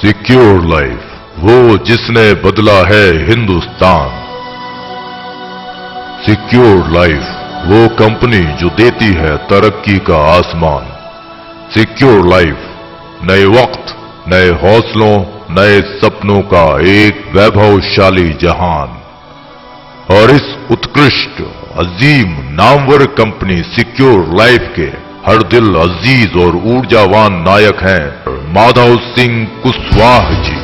Secure life वो जिसने बदला है हिंदुस्तान। सिक्योर लाइफ वो कंपनी जो देती है तरक्की का आसमान। सिक्योर लाइफ नए वक्त, नए हौसलों, नए सपनों का एक वैभवशाली जहान। और इस उत्कृष्ट अजीम नामवर कंपनी सिक्योर लाइफ के हर दिल अजीज और ऊर्जावान नायक हैं माधव सिंह कुशवाहा जी।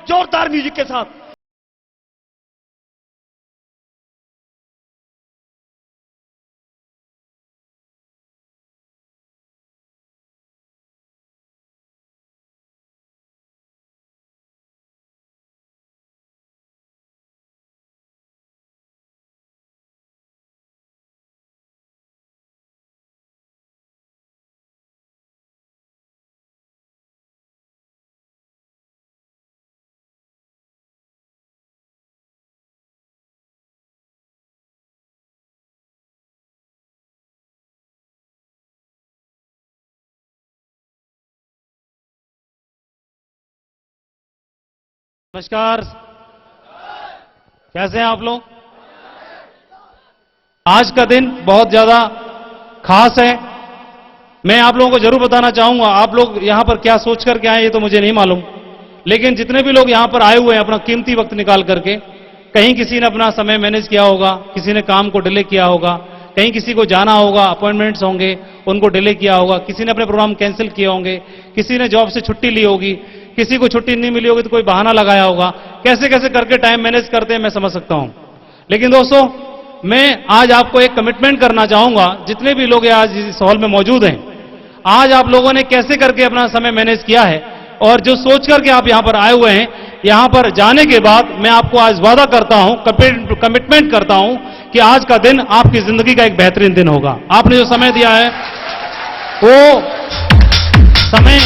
जोरदार म्यूजिक के साथ नमस्कार। कैसे हैं आप लोग? आज का दिन बहुत ज्यादा खास है। मैं आप लोगों को जरूर बताना चाहूंगा, आप लोग यहां पर क्या सोच करके आए ये तो मुझे नहीं मालूम, लेकिन जितने भी लोग यहां पर आए हुए हैं अपना कीमती वक्त निकाल करके, कहीं किसी ने अपना समय मैनेज किया होगा, किसी ने काम को डिले किया होगा, कहीं किसी को जाना होगा, अपॉइंटमेंट्स होंगे उनको डिले किया होगा, किसी ने अपने प्रोग्राम कैंसिल किए होंगे, किसी ने जॉब से छुट्टी ली होगी, किसी को छुट्टी नहीं मिली होगी तो कोई बहाना लगाया होगा। कैसे कैसे करके टाइम मैनेज करते हैं मैं समझ सकता हूं। लेकिन दोस्तों, मैं आज आपको एक कमिटमेंट करना चाहूंगा, जितने भी लोग आज इस हॉल में मौजूद हैं, आज आप लोगों ने कैसे करके अपना समय मैनेज किया है और जो सोच करके आप यहां पर आए हुए हैं, यहां पर जाने के बाद मैं आपको आज वादा करता हूं, कमिटमेंट करता हूं कि आज का दिन आपकी जिंदगी का एक बेहतरीन दिन होगा। आपने जो समय दिया है वो समय,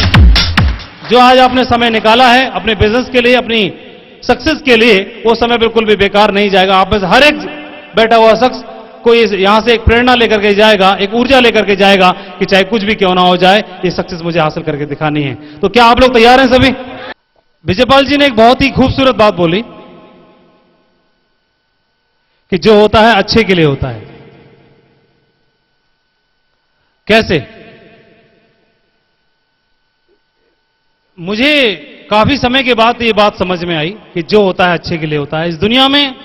जो आज आपने समय निकाला है अपने बिजनेस के लिए, अपनी सक्सेस के लिए, वो समय बिल्कुल भी बेकार नहीं जाएगा। आप में से हर एक बैठा हुआ शख्स कोई यहां से एक प्रेरणा लेकर के जाएगा, एक ऊर्जा लेकर के जाएगा कि चाहे कुछ भी क्यों ना हो जाए, ये सक्सेस मुझे हासिल करके दिखानी है। तो क्या आप लोग तैयार हैं सभी? विजयपाल जी ने एक बहुत ही खूबसूरत बात बोली कि जो होता है अच्छे के लिए होता है। कैसे? मुझे काफी समय के बाद ये बात समझ में आई कि जो होता है अच्छे के लिए होता है। इस दुनिया में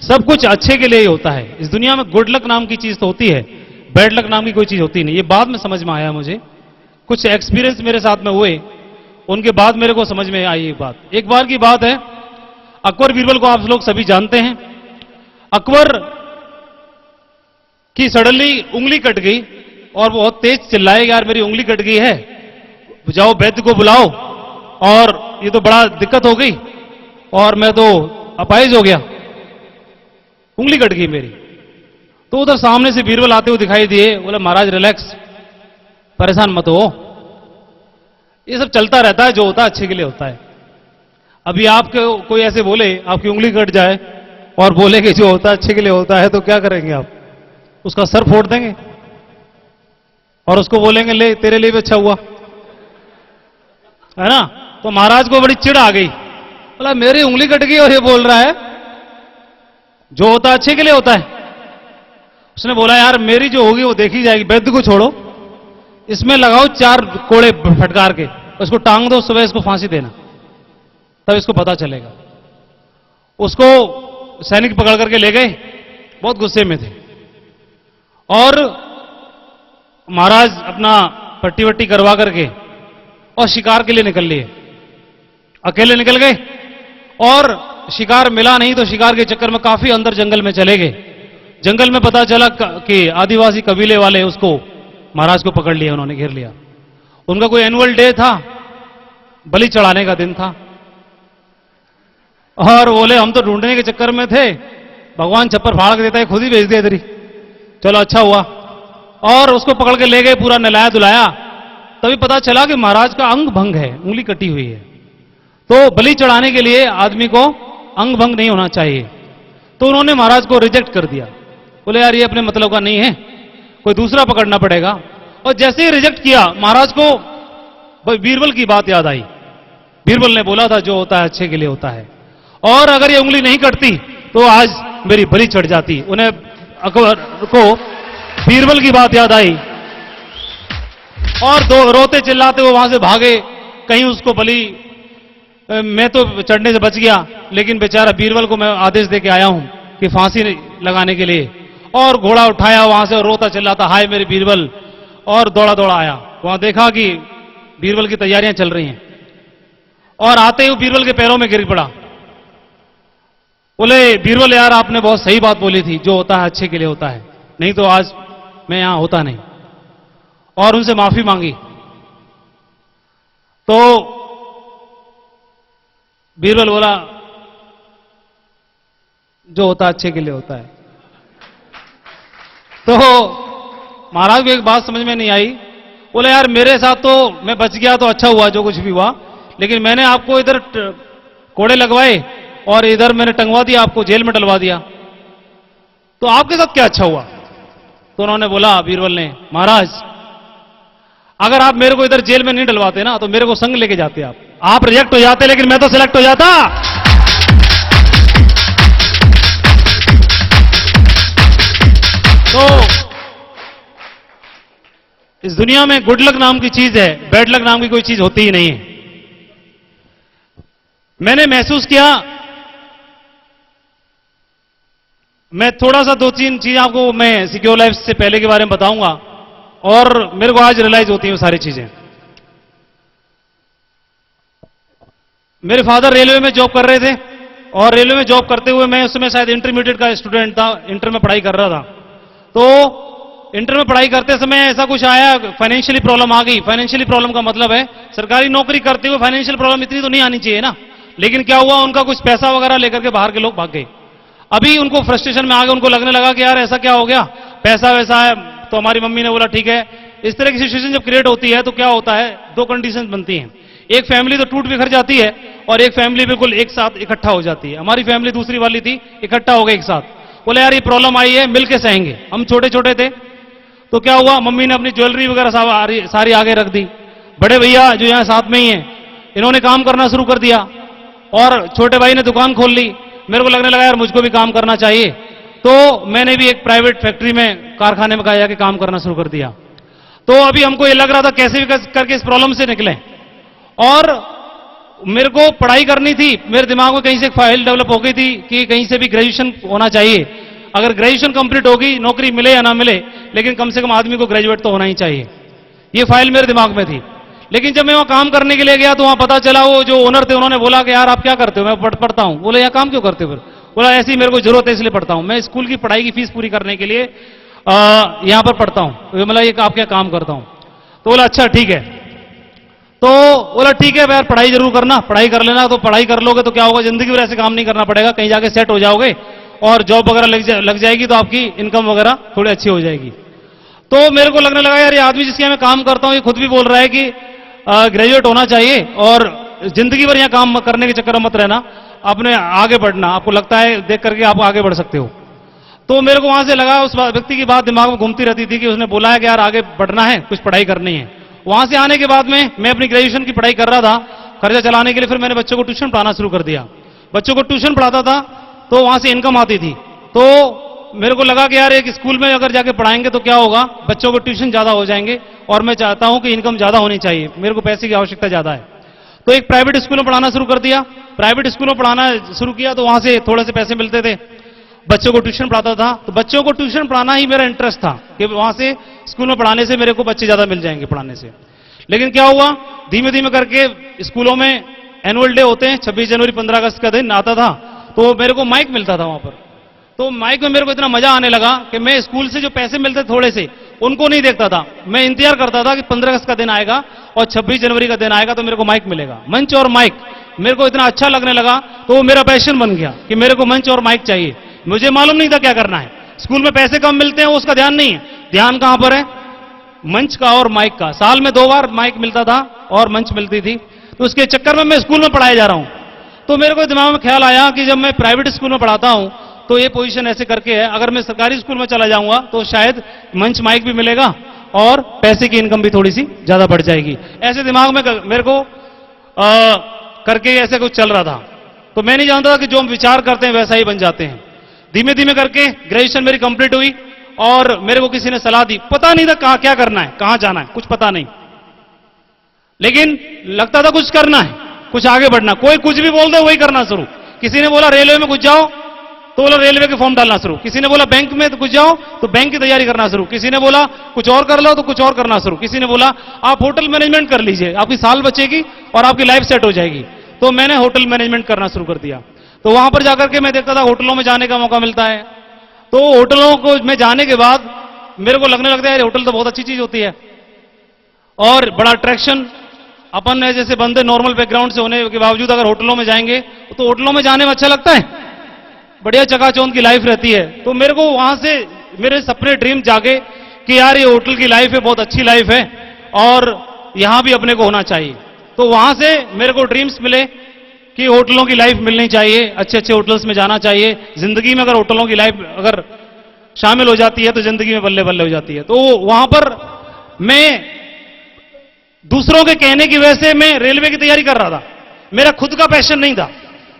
सब कुछ अच्छे के लिए ही होता है। इस दुनिया में गुड लक नाम की चीज तो होती है, बैड लक नाम की कोई चीज होती नहीं। ये बाद में समझ में आया मुझे, कुछ एक्सपीरियंस मेरे साथ में हुए, उनके बाद मेरे को समझ में आई ये बात। एक बार की बात है, अकबर बीरबल को आप लोग सभी जानते हैं। अकबर की सडनली उंगली कट गई और बहुत तेज चिल्लाए, यार मेरी उंगली कट गई है, जाओ वैद्य को बुलाओ, और ये तो बड़ा दिक्कत हो गई और मैं तो अपाहिज हो गया, उंगली कट गई मेरी। तो उधर सामने से बीरबल आते हुए दिखाई दिए, बोले महाराज रिलैक्स, परेशान मत हो, ये सब चलता रहता है, जो होता है अच्छे के लिए होता है। अभी आपके कोई ऐसे बोले, आपकी उंगली कट जाए और बोले कि जो होता है अच्छे के लिए होता है, तो क्या करेंगे आप? उसका सर फोड़ देंगे और उसको बोलेंगे ले तेरे लिए भी अच्छा हुआ, है ना? तो महाराज को बड़ी चिढ़ आ गई, बोला मेरी उंगली कट गई और ये बोल रहा है जो होता है अच्छे के लिए होता है। उसने बोला यार मेरी जो होगी वो देखी जाएगी, वैद्य को छोड़ो, इसमें लगाओ 4 कोड़े फटकार के, उसको टांग दो, सुबह इसको फांसी देना, तब इसको पता चलेगा। उसको सैनिक पकड़ करके ले गए, बहुत गुस्से में थे, और महाराज अपना पट्टी वट्टी करवा करके और शिकार के लिए निकल लिए। अकेले निकल गए और शिकार मिला नहीं, तो शिकार के चक्कर में काफी अंदर जंगल में चले गए। जंगल में पता चला कि आदिवासी कबीले वाले उसको, महाराज को पकड़ लिया, उन्होंने घेर लिया। उनका कोई एनुअल डे था, बलि चढ़ाने का दिन था, और बोले हम तो ढूंढने के चक्कर में थे, भगवान छप्पर फाड़ के देता है, खुद ही भेज दिया इधर ही, चलो अच्छा हुआ। और उसको पकड़ के ले गए, पूरा नहलाया धुलाया, तभी पता चला कि महाराज का अंग भंग है, उंगली कटी हुई है। तो बलि चढ़ाने के लिए आदमी को अंग भंग नहीं होना चाहिए, तो उन्होंने महाराज को रिजेक्ट कर दिया। बोले यार ये अपने मतलब का नहीं है, कोई दूसरा पकड़ना पड़ेगा। और जैसे ही रिजेक्ट किया, महाराज को बीरबल की बात याद आई। बीरबल ने बोला था जो होता है अच्छे के लिए होता है, और अगर ये उंगली नहीं कटती तो आज मेरी बलि चढ़ जाती। उन्हें अकबर को बीरबल की बात याद आई और रोते चिल्लाते वो वहां से भागे, कहीं उसको बलि, मैं तो चढ़ने से बच गया, लेकिन बेचारा बीरबल को मैं आदेश दे के आया हूं कि फांसी लगाने के लिए। और घोड़ा उठाया वहां से और रोता चिल्लाता हाय मेरे बीरबल, और दौड़ा दौड़ा आया। वहां देखा कि बीरबल की तैयारियां चल रही हैं, और आते ही बीरबल के पैरों में गिर पड़ा। बोले बीरबल यार आपने बहुत सही बात बोली थी, जो होता है अच्छे के लिए होता है, नहीं तो आज मैं यहां होता नहीं। और उनसे माफी मांगी। तो बीरबल बोला जो होता है अच्छे के लिए होता है। तो महाराज को एक बात समझ में नहीं आई। बोले यार मेरे साथ तो मैं बच गया तो अच्छा हुआ, जो कुछ भी हुआ, लेकिन मैंने आपको इधर कोड़े लगवाए और इधर मैंने टंगवा दिया, आपको जेल में डलवा दिया, तो आपके साथ क्या अच्छा हुआ? तो उन्होंने बोला, बीरबल ने, महाराज अगर आप मेरे को इधर जेल में नहीं डलवाते ना, तो मेरे को संग लेके जाते आप रिजेक्ट हो जाते, लेकिन मैं तो सिलेक्ट हो जाता। तो इस दुनिया में गुड लक नाम की चीज है, बैड लक नाम की कोई चीज होती ही नहीं है। मैंने महसूस किया, मैं थोड़ा सा 2-3 चीज आपको मैं सिक्योर लाइफ से पहले के बारे में बताऊंगा, और मेरे को आज रियलाइज होती हैं वो सारी चीजें। मेरे फादर रेलवे में जॉब कर रहे थे, और रेलवे में जॉब करते हुए मैं उस समय शायद इंटरमीडिएट का स्टूडेंट था, इंटर में पढ़ाई कर रहा था। तो इंटर में पढ़ाई करते समय ऐसा कुछ आया, फाइनेंशियली प्रॉब्लम आ गई। फाइनेंशियली प्रॉब्लम का मतलब है सरकारी नौकरी करते हुए फाइनेंशियल प्रॉब्लम इतनी तो नहीं आनी चाहिए ना, लेकिन क्या हुआ, उनका कुछ पैसा वगैरह लेकर के बाहर के लोग भाग गए। अभी उनको फ्रस्ट्रेशन में आ गए, उनको लगने लगा कि यार ऐसा क्या हो गया, पैसा वैसा है। तो हमारी मम्मी ने बोला ठीक है, इस तरह की सिचुएशन जब क्रिएट होती है तो क्या होता है, 2 कंडीशन बनती हैं। एक फैमिली तो टूट बिखर जाती है, और एक फैमिली बिल्कुल एक साथ इकट्ठा हो जाती है। हमारी फैमिली दूसरी वाली थी, इकट्ठा हो गए एक साथ। बोले यार ये प्रॉब्लम आई है, मिलके सहेंगे। हम छोटे छोटे थे, तो क्या हुआ, मम्मी ने अपनी ज्वेलरी वगैरह सारी आगे रख दी। बड़े भैया जो यहां साथ में ही हैं, इन्होंने काम करना शुरू कर दिया, और छोटे भाई ने दुकान खोल ली। मेरे को लगने लगा यार मुझको भी काम करना चाहिए, तो मैंने भी एक प्राइवेट फैक्ट्री में, कारखाने में जाके काम करना शुरू कर दिया। तो अभी हमको ये लग रहा था कैसे भी करके इस प्रॉब्लम से निकलें, और मेरे को पढ़ाई करनी थी। मेरे दिमाग में कहीं से एक फाइल डेवलप हो गई थी कि कहीं से भी ग्रेजुएशन होना चाहिए। अगर ग्रेजुएशन कंप्लीट होगी, नौकरी मिले या ना मिले, लेकिन कम से कम आदमी को ग्रेजुएट तो होना ही चाहिए। ये फाइल मेरे दिमाग में थी। लेकिन जब मैं वहां काम करने के लिए गया, तो वहां पता चला वो जो ओनर थे, उन्होंने बोला कि यार आप क्या करते हो? मैं पढ़ता हूं। बोले यहाँ काम क्यों करते हो? बोला ऐसी मेरे को जरूरत है इसलिए पढ़ता हूं, मैं स्कूल की पढ़ाई की फीस पूरी करने के लिए यहां पर पढ़ता हूं। तो मतलब ये आप क्या काम करता हूं? तो बोला अच्छा ठीक है। तो बोला ठीक है यार, पढ़ाई जरूर करना, पढ़ाई कर लेना। तो पढ़ाई कर लोगे तो क्या होगा, जिंदगी भर ऐसे काम नहीं करना पड़ेगा, कहीं जाके सेट हो जाओगे, और जॉब वगैरह लग जाएगी, तो आपकी इनकम वगैरह थोड़ी अच्छी हो जाएगी। तो मेरे को लगने लगा यार ये आदमी जिसके मैं काम करता हूं, ये खुद भी बोल रहा है कि ग्रेजुएट होना चाहिए, और जिंदगी भर यहां काम करने के चक्कर में मत रहना, अपने आगे बढ़ना। आपको लगता है देख करके आप आगे बढ़ सकते हो। तो मेरे को वहां से लगा, उस व्यक्ति की बात दिमाग में घूमती रहती थी कि उसने बोला है कि यार आगे बढ़ना है, कुछ पढ़ाई करनी है। वहां से आने के बाद में मैं अपनी ग्रेजुएशन की पढ़ाई कर रहा था, खर्चा चलाने के लिए। फिर मैंने बच्चों को ट्यूशन पढ़ाना शुरू कर दिया। बच्चों को ट्यूशन पढ़ाता था तो वहां से इनकम आती थी। तो मेरे को लगा कि यार एक स्कूल में अगर जाके पढ़ाएंगे तो क्या होगा, बच्चों को ट्यूशन ज्यादा हो जाएंगे, और मैं चाहता हूं कि इनकम ज्यादा होनी चाहिए, मेरे को पैसे की आवश्यकता ज्यादा है। तो एक प्राइवेट स्कूल में पढ़ाना शुरू कर दिया। प्राइवेट स्कूल में पढ़ाना शुरू किया तो वहां से थोड़े से पैसे मिलते थे। बच्चों को ट्यूशन पढ़ाता था, तो बच्चों को ट्यूशन पढ़ाना ही मेरा इंटरेस्ट था कि वहां से स्कूल में पढ़ाने से मेरे को बच्चे ज्यादा मिल जाएंगे पढ़ाने से। लेकिन क्या हुआ, धीमे धीमे करके स्कूलों में एनुअल डे होते हैं, 26 जनवरी 15 अगस्त का दिन आता था, तो मेरे को माइक मिलता था वहां पर। तो माइक में मेरे को इतना मजा आने लगा कि मैं स्कूल से जो पैसे मिलते थोड़े से, उनको नहीं देखता था। मैं इंतजार करता था कि 15 अगस्त का दिन आएगा और 26 जनवरी का दिन आएगा तो मेरे को माइक मिलेगा। मंच और माइक मेरे को इतना अच्छा लगने लगा, तो वो मेरा पैशन बन गया कि मेरे को मंच और माइक चाहिए। मुझे मालूम नहीं था क्या करना है। स्कूल में पैसे कम मिलते हैं, उसका ध्यान नहीं है। ध्यान कहां पर है, मंच का और माइक का। साल में 2 बार माइक मिलता था और मंच मिलती थी, तो उसके चक्कर में मैं स्कूल में पढ़ाया जा रहा हूं। तो मेरे को दिमाग में ख्याल आया कि जब मैं प्राइवेट स्कूल में पढ़ाता हूं तो ये पोजीशन ऐसे करके है, अगर मैं सरकारी स्कूल में चला जाऊंगा तो शायद मंच माइक भी मिलेगा और पैसे की इनकम भी थोड़ी सी ज्यादा बढ़ जाएगी। ऐसे दिमाग में मेरे को करके ऐसे कुछ चल रहा था। तो मैं नहीं जानता था कि जो हम विचार करते हैं वैसा ही बन जाते हैं। धीमे धीमे करके ग्रेजुएशन मेरी कंप्लीट हुई और मेरे को किसी ने सलाह दी। पता नहीं था कहां क्या करना है, कहां जाना है, कुछ पता नहीं, लेकिन लगता था कुछ करना है, कुछ आगे बढ़ना। कोई कुछ भी बोल दे वही करना शुरू। किसी ने बोला रेलवे में घुस जाओ तो बोला रेलवे के फॉर्म डालना शुरू। किसी ने बोला बैंक में तो घुस जाओ तो बैंक की तैयारी करना शुरू। किसी ने बोला कुछ और कर लो तो कुछ और करना शुरू। किसी ने बोला आप होटल मैनेजमेंट कर लीजिए, आपकी साल बचेगी और आपकी लाइफ सेट हो जाएगी। तो मैंने होटल मैनेजमेंट करना शुरू कर दिया। तो वहां पर जाकर के मैं देखता था होटलों में जाने का मौका मिलता है। तो होटलों को में जाने के बाद मेरे को लगने लगता है होटल तो बहुत अच्छी चीज होती है और बड़ा अट्रैक्शन। अपन जैसे बंदे नॉर्मल बैकग्राउंड से होने के बावजूद अगर होटलों में जाएंगे तो होटलों में जाने में अच्छा लगता है, बढ़िया चकाचौंध की लाइफ रहती है। तो मेरे को वहां से मेरे सपने ड्रीम जागे कि यार ये होटल की लाइफ है, बहुत अच्छी लाइफ है और यहां भी अपने को होना चाहिए। तो वहां से मेरे को ड्रीम्स मिले कि होटलों की लाइफ मिलनी चाहिए, अच्छे अच्छे होटल्स में जाना चाहिए। जिंदगी में अगर होटलों की लाइफ अगर शामिल हो जाती है तो जिंदगी में बल्ले बल्ले हो जाती है। तो वहां पर मैं दूसरों के कहने की वजह से मैं रेलवे की तैयारी कर रहा था, मेरा खुद का पैशन नहीं था।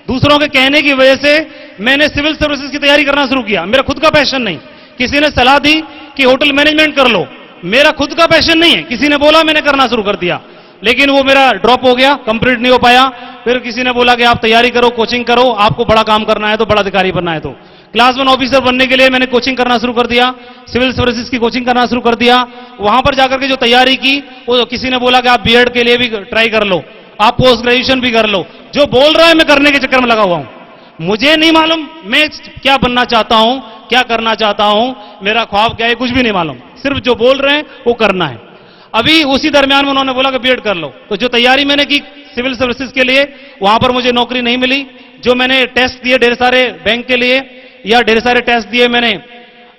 दूसरों के कहने की वजह से मैंने सिविल सर्विसेज की तैयारी करना शुरू किया, मेरा खुद का पैशन नहीं। किसी ने सलाह दी कि होटल मैनेजमेंट कर लो, मेरा खुद का पैशन नहीं है, किसी ने बोला मैंने करना शुरू कर दिया, लेकिन वो मेरा ड्रॉप हो गया, कंप्लीट नहीं हो पाया। फिर किसी ने बोला कि आप तैयारी करो, कोचिंग करो, आपको बड़ा काम करना है तो, बड़ा अधिकारी बनना है तो। क्लास 1 ऑफिसर बनने के लिए मैंने कोचिंग करना शुरू कर दिया, सिविल सर्विसेज की कोचिंग करना शुरू कर दिया। वहां पर जाकर के जो तैयारी की, वो किसी ने बोला कि आप बीएड के लिए भी ट्राई कर लो, आप पोस्ट ग्रेजुएशन भी कर लो। जो बोल रहा है मैं करने के चक्कर में लगा हुआ हूं। मुझे नहीं मालूम मैं क्या बनना चाहता हूं, क्या करना चाहता हूं, मेरा ख्वाब क्या है, कुछ भी नहीं मालूम। सिर्फ जो बोल रहे हैं वो करना है। अभी उसी दरमियान में उन्होंने बोला कि बीएड कर लो। तो जो तैयारी मैंने की सिविल सर्विसेज के लिए, वहां पर मुझे नौकरी नहीं मिली। जो मैंने टेस्ट दिए ढेर सारे बैंक के लिए या ढेर सारे टेस्ट दिए मैंने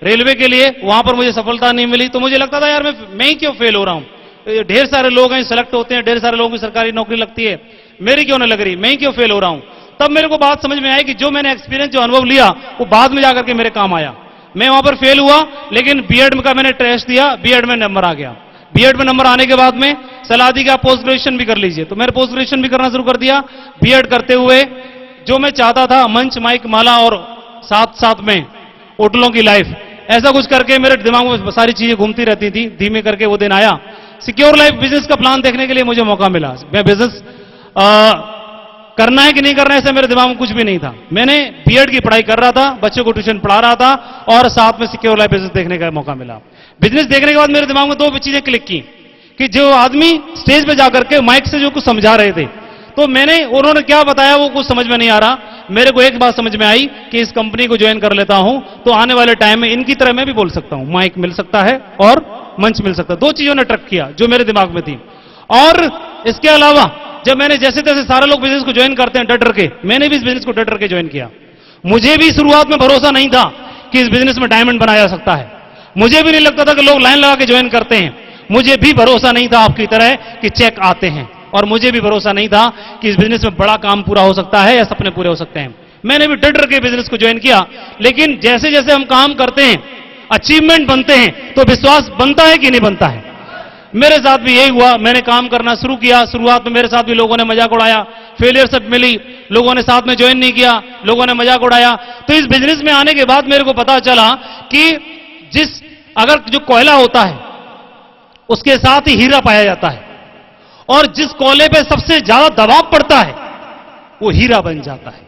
रेलवे के लिए, वहां पर मुझे सफलता नहीं मिली। तो मुझे लगता था यार मैं ही क्यों फेल हो रहा हूं, ढेर सारे लोग हैं सेलेक्ट होते हैं, ढेर सारे लोगों की सरकारी नौकरी लगती है, मेरी क्यों नहीं लग रही, मैं ही क्यों फेल हो रहा हूं। तब मेरे को बात समझ में आई कि जो मैंने एक्सपीरियंस, जो अनुभव लिया, वो बाद में जाकर के मेरे काम आया। मैं वहां पर फेल हुआ, लेकिन बीएड का मैंने टेस्ट दिया, बीएड में नंबर आ गया। बीएड में नंबर आने के बाद में सलाह दी कि आप पोस्ट ग्रेजुएशन भी कर लीजिए। तो मैंने पोस्ट ग्रेजुएशन भी करना शुरू कर दिया। बीएड करते हुए जो मैं चाहता था, मंच माइक माला और साथ साथ में होटलों की लाइफ, ऐसा कुछ करके मेरे दिमाग में सारी चीजें घूमती रहती थी। धीमे करके वो दिन आया, सिक्योर लाइफ बिजनेस का प्लान देखने के लिए मुझे मौका मिला। मैं बिजनेस करना है कि नहीं करना है, ऐसा मेरे दिमाग में कुछ भी नहीं था। मैंने बीएड की पढ़ाई कर रहा था, बच्चों को ट्यूशन पढ़ा रहा था और साथ में सिक्योर लाइफ बिजनेस देखने का मौका मिला। बिजनेस देखने के बाद मेरे दिमाग में 2 चीजें क्लिक की कि जो आदमी स्टेज पे जाकर के माइक से जो कुछ समझा रहे थे, तो उन्होंने क्या बताया वो कुछ समझ में नहीं आ रहा। मेरे को एक बात समझ में आई कि इस कंपनी को ज्वाइन कर लेता हूं तो आने वाले टाइम में इनकी तरह मैं भी बोल सकता हूं, माइक मिल सकता है और मंच मिल सकता है। 2 चीजों ने ट्रक किया जो मेरे दिमाग में थी। और इसके अलावा जब मैंने जैसे तैसे सारे लोग बिजनेस को ज्वाइन करते हैं डर डर के, मैंने भी इस बिजनेस को डर डर के ज्वाइन किया। मुझे भी शुरुआत में भरोसा नहीं था कि इस बिजनेस में डायमंड बनाया जा सकता है। मुझे भी नहीं लगता था कि लोग लाइन लगा के ज्वाइन करते हैं। मुझे भी भरोसा नहीं था आपकी तरह कि चेक आते हैं। और मुझे भी भरोसा नहीं था कि इस बिजनेस में बड़ा काम पूरा हो सकता है या सपने पूरे हो सकते हैं। मैंने भी डर डर के बिजनेस को ज्वाइन किया, लेकिन जैसे जैसे हम काम करते हैं, अचीवमेंट बनते हैं, तो विश्वास बनता है कि नहीं बनता है। मेरे साथ भी यही हुआ। मैंने काम करना शुरू किया, शुरुआत में मेरे साथ भी लोगों ने मजाक उड़ाया, फेलियर सब मिली, लोगों ने साथ में ज्वाइन नहीं किया, लोगों ने मजाक उड़ाया। तो इस बिजनेस में आने के बाद मेरे को पता चला कि अगर जो कोयला होता है उसके साथ ही हीरा पाया जाता है, और जिस कोयले पे सबसे ज्यादा दबाव पड़ता है वो हीरा बन जाता है।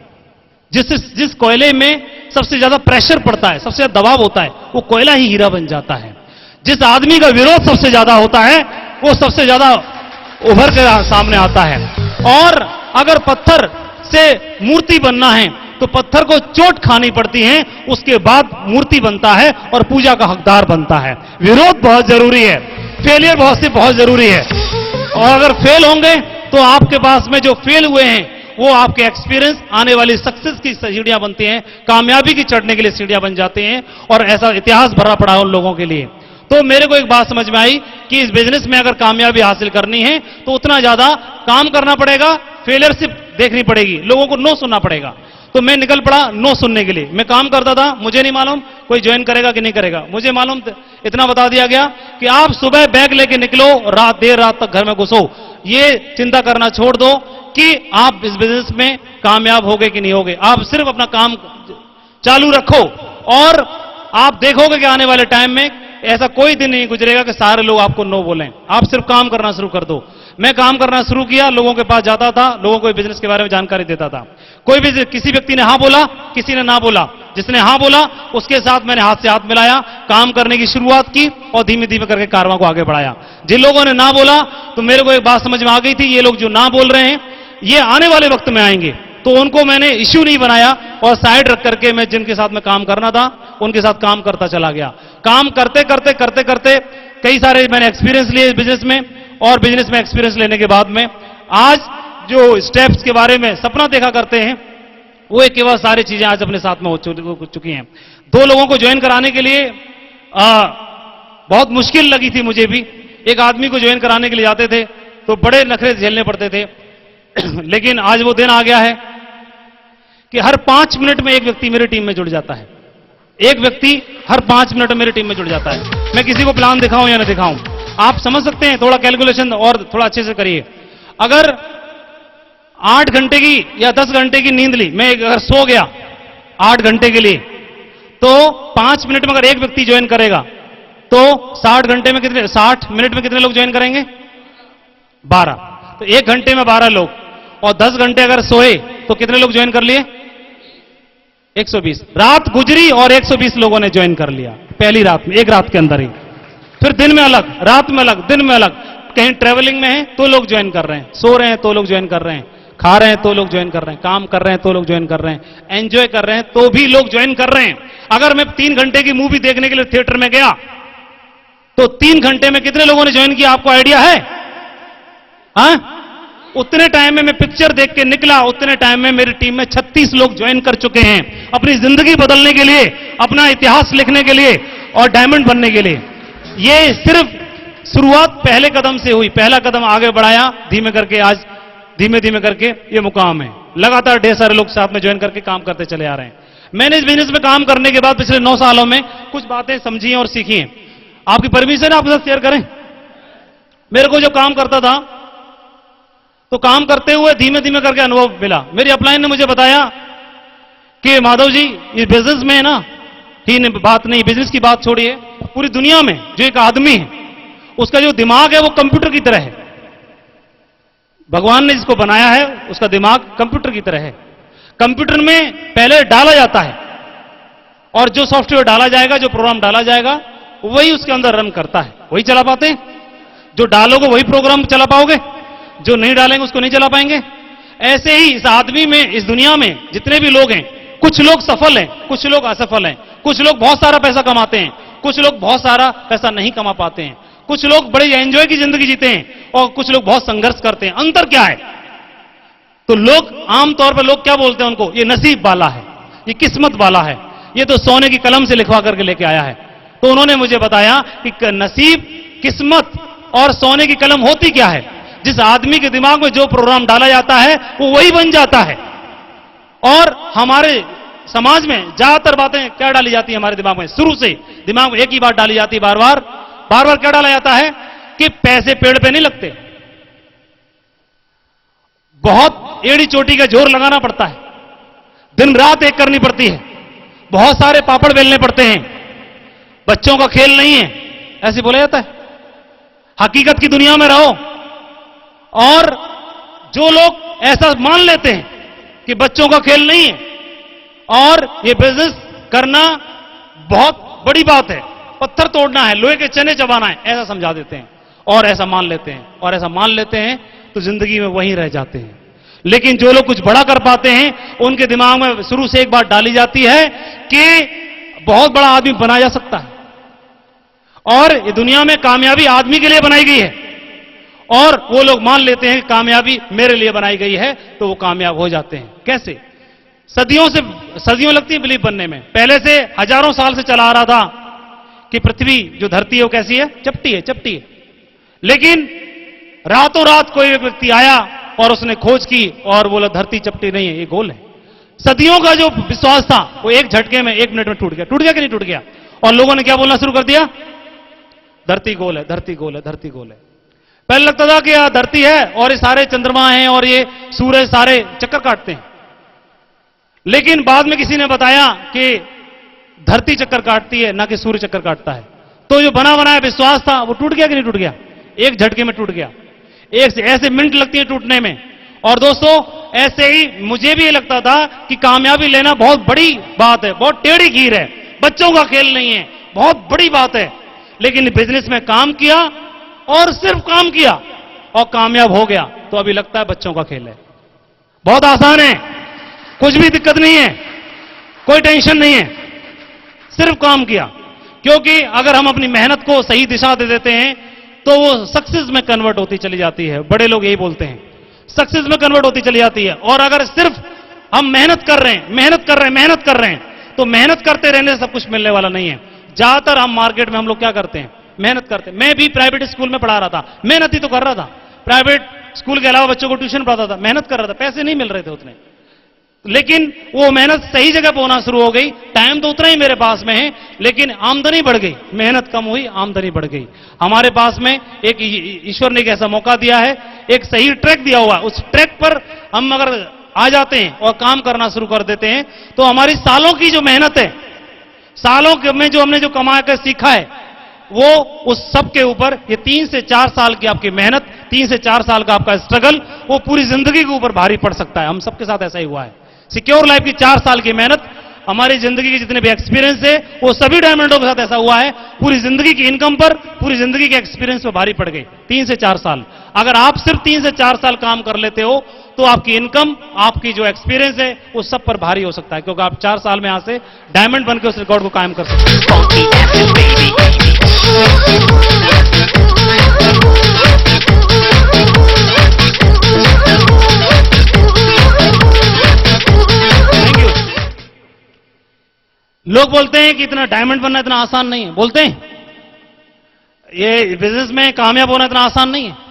जिस कोयले में सबसे ज्यादा प्रेशर पड़ता है, सबसे ज्यादा दबाव होता है, वो कोयला ही हीरा बन जाता है। जिस आदमी का विरोध सबसे ज्यादा होता है वो सबसे ज्यादा उभर कर सामने आता है। और अगर पत्थर से मूर्ति बनना है तो पत्थर को चोट खानी पड़ती है, उसके बाद मूर्ति बनता है और पूजा का हकदार बनता है। विरोध बहुत जरूरी है, फेलियर बहुत जरूरी है। और अगर फेल होंगे तो आपके पास में जो फेल हुए हैं वो आपके एक्सपीरियंस आने वाली सक्सेस की सीढ़ियां बनती हैं, कामयाबी की चढ़ने के लिए सीढ़ियां बन जाते हैं, और ऐसा इतिहास भरा पड़ा है उन लोगों के लिए। तो मेरे को एक बात समझ में आई कि इस बिजनेस में अगर कामयाबी हासिल करनी है तो उतना ज्यादा काम करना पड़ेगा, फेलियरशिप देखनी पड़ेगी, लोगों को नो सुनना पड़ेगा। तो मैं निकल पड़ा नो सुनने के लिए। मैं काम करता था, मुझे नहीं मालूम कोई ज्वाइन करेगा कि नहीं करेगा, मुझे मालूम इतना बता दिया गया कि आप सुबह बैग लेके निकलो, देर रात तक घर में घुसो, ये चिंता करना छोड़ दो कि आप इस बिजनेस में कामयाब होगे कि नहीं होगे। आप सिर्फ अपना काम चालू रखो और आप देखोगे कि आने वाले टाइम में ऐसा कोई दिन नहीं गुजरेगा कि सारे लोग आपको नो बोलें। आप सिर्फ काम करना शुरू कर दो। मैं काम करना शुरू किया, लोगों के पास जाता था, लोगों को बिजनेस के बारे में जानकारी देता था। किसी व्यक्ति ने हां बोला, किसी ने ना बोला। जिसने हां बोला उसके साथ मैंने हाथ से हाथ मिलाया, काम करने की शुरुआत की और धीमे धीमे करके कारवां को आगे बढ़ाया। जिन लोगों ने ना बोला तो मेरे को एक बात समझ में आ गई थी, ये लोग जो ना बोल रहे हैं ये आने वाले वक्त में आएंगे, तो उनको मैंने इश्यू नहीं बनाया और साइड रख करके मैं जिनके साथ में काम करना था उनके साथ काम करता चला गया। काम करते करते कई सारे मैंने एक्सपीरियंस लिए बिजनेस में, और बिजनेस में एक्सपीरियंस लेने के बाद में आज जो स्टेप्स के बारे में सपना देखा करते हैं वो एक के बाद सारी चीजें आज अपने साथ में हो चुकी हैं। 2 लोगों को ज्वाइन कराने के लिए बहुत मुश्किल लगी थी मुझे भी। एक आदमी को ज्वाइन कराने के लिए जाते थे तो बड़े नखरे झेलने पड़ते थे लेकिन आज वो दिन आ गया है कि हर 5 मिनट में एक व्यक्ति मेरी टीम में जुड़ जाता है। एक व्यक्ति हर 5 मिनट में मेरी टीम में जुड़ जाता है। मैं किसी को प्लान दिखाऊं या ना दिखाऊं, आप समझ सकते हैं। थोड़ा कैलकुलेशन और थोड़ा अच्छे से करिए। अगर 8 घंटे की या 10 घंटे की नींद ली, मैं अगर सो गया 8 घंटे के लिए, तो 5 मिनट में अगर एक व्यक्ति ज्वाइन करेगा तो 60 मिनट में कितने लोग ज्वाइन करेंगे? 12। तो 1 घंटे में 12 लोग, और 10 घंटे अगर सोए तो कितने लोग ज्वाइन कर लिए? 120। रात गुजरी और 120 लोगों ने ज्वाइन कर लिया पहली रात में, एक रात के अंदर ही। फिर दिन में अलग, रात में अलग, दिन में अलग। कहीं ट्रेवलिंग में है तो लोग ज्वाइन कर रहे हैं, सो रहे हैं तो लोग ज्वाइन कर रहे हैं, खा रहे हैं तो लोग ज्वाइन कर रहे हैं, काम कर रहे हैं तो लोग ज्वाइन कर रहे हैं, एंजॉय कर रहे हैं तो भी लोग ज्वाइन कर रहे हैं। अगर मैं 3 घंटे की मूवी देखने के लिए थिएटर में गया तो 3 घंटे में कितने लोगों ने ज्वाइन किया? आपको आइडिया है? हाँ, उतने टाइम में मैं पिक्चर देख के निकला, उतने टाइम में मेरी टीम में 36 लोग ज्वाइन कर चुके हैं अपनी जिंदगी बदलने के लिए, अपना इतिहास लिखने के लिए और डायमंड बनने के लिए। ये सिर्फ शुरुआत पहले कदम से हुई, पहला कदम आगे बढ़ाया धीमे करके, आज धीमे धीमे करके ये मुकाम है। लगातार ढेर सारे लोग साथ में ज्वाइन करके काम करते चले आ रहे हैं। मैंने इस बिजनेस में काम करने के बाद पिछले 9 सालों में कुछ बातें समझी हैं और सीखी हैं। आपकी परमिशन है आपके साथ शेयर करें? मेरे को जो काम करता था तो काम करते हुए धीमे धीमे करके अनुभव मिला। मेरी अपलाइन ने मुझे बताया कि माधव जी इस बिजनेस में है ना, ही बात नहीं, बिजनेस की बात छोड़िए, पूरी दुनिया में जो एक आदमी है उसका जो दिमाग है वो कंप्यूटर की तरह है। भगवान ने जिसको बनाया है उसका दिमाग कंप्यूटर की तरह है। कंप्यूटर में पहले डाला जाता है और जो सॉफ्टवेयर डाला जाएगा, जो प्रोग्राम डाला जाएगा वही उसके अंदर रन करता है, वही चला पाते हैं। जो डालोगे वही प्रोग्राम चला पाओगे, जो नहीं डालेंगे उसको नहीं चला पाएंगे। ऐसे ही इस आदमी में, इस दुनिया में जितने भी लोग हैं, कुछ लोग सफल हैं, कुछ लोग असफल हैं, कुछ लोग बहुत सारा पैसा कमाते हैं, कुछ लोग बहुत सारा पैसा नहीं कमा पाते हैं, कुछ लोग बड़े एंजॉय की जिंदगी जीते हैं और कुछ लोग बहुत संघर्ष करते हैं। अंतर क्या है? तो लोग आमतौर पर लोग क्या बोलते हैं उनको? ये नसीब वाला है, ये किस्मत वाला है, ये तो सोने की कलम से लिखवा करके लेके आया है। तो उन्होंने मुझे बताया कि नसीब, किस्मत और सोने की कलम होती क्या है। जिस आदमी के दिमाग में जो प्रोग्राम डाला जाता है वो वही बन जाता है। और हमारे समाज में ज्यादातर बातें क्या डाली जाती है हमारे दिमाग में, शुरू से दिमाग में एक ही बात डाली जाती है, बार बार क्या डाला जाता है कि पैसे पेड़ पे नहीं लगते, बहुत एड़ी चोटी का जोर लगाना पड़ता है, दिन रात एक करनी पड़ती है, बहुत सारे पापड़ बेलने पड़ते हैं, बच्चों का खेल नहीं है, ऐसे बोला जाता है। हकीकत की दुनिया में रहो। और जो लोग ऐसा मान लेते हैं कि बच्चों का खेल नहीं है और ये बिजनेस करना बहुत बड़ी बात है, पत्थर तोड़ना है, लोहे के चने चबाना है, ऐसा समझा देते हैं और ऐसा मान लेते हैं, और ऐसा मान लेते हैं तो जिंदगी में वहीं रह जाते हैं। लेकिन जो लोग कुछ बड़ा कर पाते हैं उनके दिमाग में शुरू से एक बात डाली जाती है कि बहुत बड़ा आदमी बनाया जा सकता है, और ये दुनिया में कामयाबी आदमी के लिए बनाई गई है, और वो लोग मान लेते हैं कि कामयाबी मेरे लिए बनाई गई है, तो वो कामयाब हो जाते हैं। कैसे? सदियों लगती है बिलीव बनने में। पहले से हजारों साल से चला आ रहा था कि पृथ्वी जो धरती है वो कैसी है, चपटी है। लेकिन रातों रात कोई एक व्यक्ति आया और उसने खोज की और बोला धरती चपटी नहीं है, ये गोल है। सदियों का जो विश्वास था वो एक झटके में, एक मिनट में टूट गया कि नहीं टूट गया? और लोगों ने क्या बोलना शुरू कर दिया? धरती गोल है, धरती गोल है, धरती गोल है। पहले लगता था कि यह धरती है और ये सारे चंद्रमा हैं और ये सूरज सारे चक्कर काटते हैं, लेकिन बाद में किसी ने बताया कि धरती चक्कर काटती है, ना कि सूर्य चक्कर काटता है। तो जो बना बनाया विश्वास था वो टूट गया कि नहीं टूट गया? एक झटके में टूट गया। एक से ऐसे मिनट लगती है टूटने में। और दोस्तों, ऐसे ही मुझे भी ये लगता था कि कामयाबी लेना बहुत बड़ी बात है, बहुत टेढ़ी खीर है, बच्चों का खेल नहीं है, बहुत बड़ी बात है। लेकिन बिजनेस में काम किया और सिर्फ काम किया और कामयाब हो गया, तो अभी लगता है बच्चों का खेल है। बहुत आसान है, कुछ भी दिक्कत नहीं है, कोई टेंशन नहीं है, सिर्फ काम किया। क्योंकि अगर हम अपनी मेहनत को सही दिशा दे देते हैं तो वो सक्सेस में कन्वर्ट होती चली जाती है। बड़े लोग यही बोलते हैं, सक्सेस में कन्वर्ट होती चली जाती है। और अगर सिर्फ हम मेहनत कर रहे हैं, तो मेहनत करते रहने से सब कुछ मिलने वाला नहीं है। ज्यादातर हम मार्केट में हम लोग क्या करते हैं? मेहनत करते हैं। मैं भी प्राइवेट स्कूल में पढ़ा रहा था, मेहनत ही तो कर रहा था। प्राइवेट स्कूल के अलावा बच्चों को ट्यूशन पढ़ाता था, मेहनत कर रहा था, पैसे नहीं मिल रहे थे उतने, लेकिन वो मेहनत सही जगह पर होना शुरू हो गई। टाइम तो उतना ही मेरे पास में है, लेकिन आमदनी बढ़ गई, मेहनत कम हुई, आमदनी बढ़ गई। हमारे पास में एक ईश्वर ने एक ऐसा मौका दिया है, एक सही ट्रैक दिया हुआ है। उस ट्रैक पर हम अगर आ जाते हैं और काम करना शुरू कर देते हैं तो हमारी सालों की जो मेहनत है, सालों में जो हमने जो कमा कर सीखा है, वो उस सब के ऊपर ये 3 से 4 साल की आपकी मेहनत, 3 से 4 साल का आपका स्ट्रगल, वो पूरी जिंदगी के ऊपर भारी पड़ सकता है। हम सबके साथ ऐसा ही हुआ है। सिक्योर लाइफ की 4 साल की मेहनत, हमारी जिंदगी के जितने भी एक्सपीरियंस है, वो सभी डायमंडों के साथ ऐसा हुआ है। पूरी जिंदगी की इनकम पर, पूरी जिंदगी के एक्सपीरियंस पर भारी पड़ गई 3 से 4 साल। अगर आप सिर्फ 3 से 4 साल काम कर लेते हो तो आपकी इनकम, आपकी जो एक्सपीरियंस है, वो सब पर भारी हो सकता है, क्योंकि आप 4 साल में यहां से डायमंड बनकर उस रिकॉर्ड को कायम कर सकते हैं। लोग बोलते हैं कि इतना डायमंड बनना इतना आसान नहीं है, बोलते हैं ये बिजनेस में कामयाब होना इतना आसान नहीं है।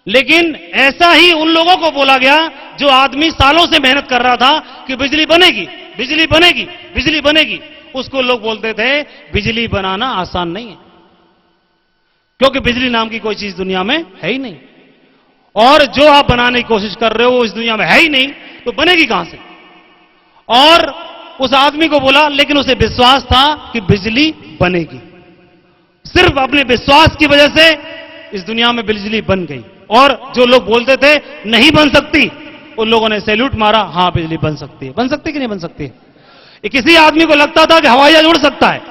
लेकिन ऐसा ही उन लोगों को बोला गया जो आदमी सालों से मेहनत कर रहा था कि बिजली बनेगी, बिजली बनेगी, बिजली बनेगी। उसको लोग बोलते थे बिजली बनाना आसान नहीं है, क्योंकि बिजली नाम की कोई चीज दुनिया में है ही नहीं, और जो आप बनाने की कोशिश कर रहे हो इस दुनिया में है ही नहीं, तो बनेगी कहां से? और उस आदमी को बोला, लेकिन उसे विश्वास था कि बिजली बनेगी। सिर्फ अपने विश्वास की वजह से इस दुनिया में बिजली बन गई। और जो लोग बोलते थे नहीं बन सकती, उन लोगों ने सैल्यूट मारा, हां बिजली बन सकती है। बन सकती है कि नहीं बन सकती है? किसी आदमी को लगता था कि हवाई जहाज उड़ सकता है,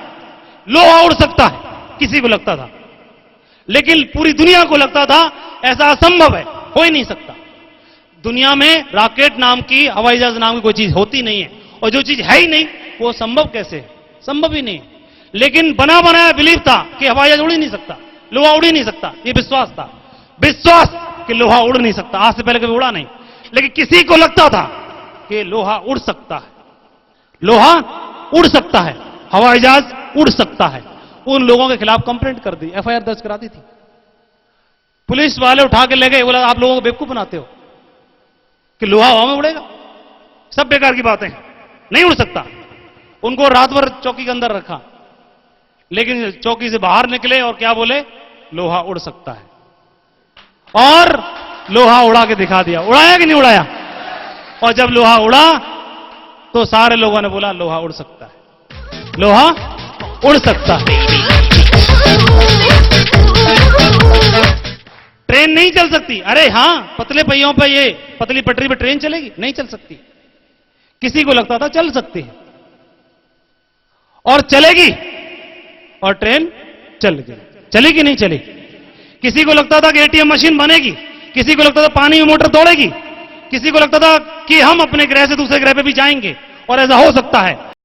लोहा उड़ सकता है, किसी को लगता था, लेकिन पूरी दुनिया को लगता था ऐसा असंभव है, हो ही नहीं सकता। दुनिया में रॉकेट नाम की, हवाई जहाज नाम की कोई चीज होती नहीं है, और जो चीज है ही नहीं वो संभव कैसे है? संभव ही नहीं। लेकिन बना बनाया बिलीव था कि हवाई जहाज उड़ ही नहीं सकता, लोहा उड़ ही नहीं सकता। ये विश्वास था, विश्वास कि लोहा उड़ नहीं सकता। आज से पहले कभी उड़ा नहीं, लेकिन किसी को लगता था कि लोहा उड़ सकता है, लोहा उड़ सकता है, हवाई जहाज उड़ सकता है। उन लोगों के खिलाफ कंप्लेंट कर दी, एफआईआर दर्ज करा दी थी। पुलिस वाले उठा के ले गए, बोला आप लोगों को बेवकूफ बनाते हो कि लोहा हवा में उड़ेगा, सब बेकार की बातें, नहीं उड़ सकता। उनको रात भर चौकी के अंदर रखा, लेकिन चौकी से बाहर निकले और क्या बोले, लोहा उड़ सकता है, और लोहा उड़ा के दिखा दिया। उड़ाया कि नहीं उड़ाया? और जब लोहा उड़ा तो सारे लोगों ने बोला लोहा उड़ सकता है, लोहा उड़ सकता है। ट्रेन नहीं चल सकती, अरे हां, पतले पहियों पे, ये पतली पटरी पे ट्रेन चलेगी? नहीं चल सकती। किसी को लगता था चल सकती है और चलेगी, और ट्रेन चल गई। चलेगी नहीं चलेगी? किसी को लगता था कि एटीएम मशीन बनेगी, किसी को लगता था पानी में मोटर दौड़ेगी, किसी को लगता था कि हम अपने ग्रह से दूसरे ग्रह पे भी जाएंगे और ऐसा हो सकता है।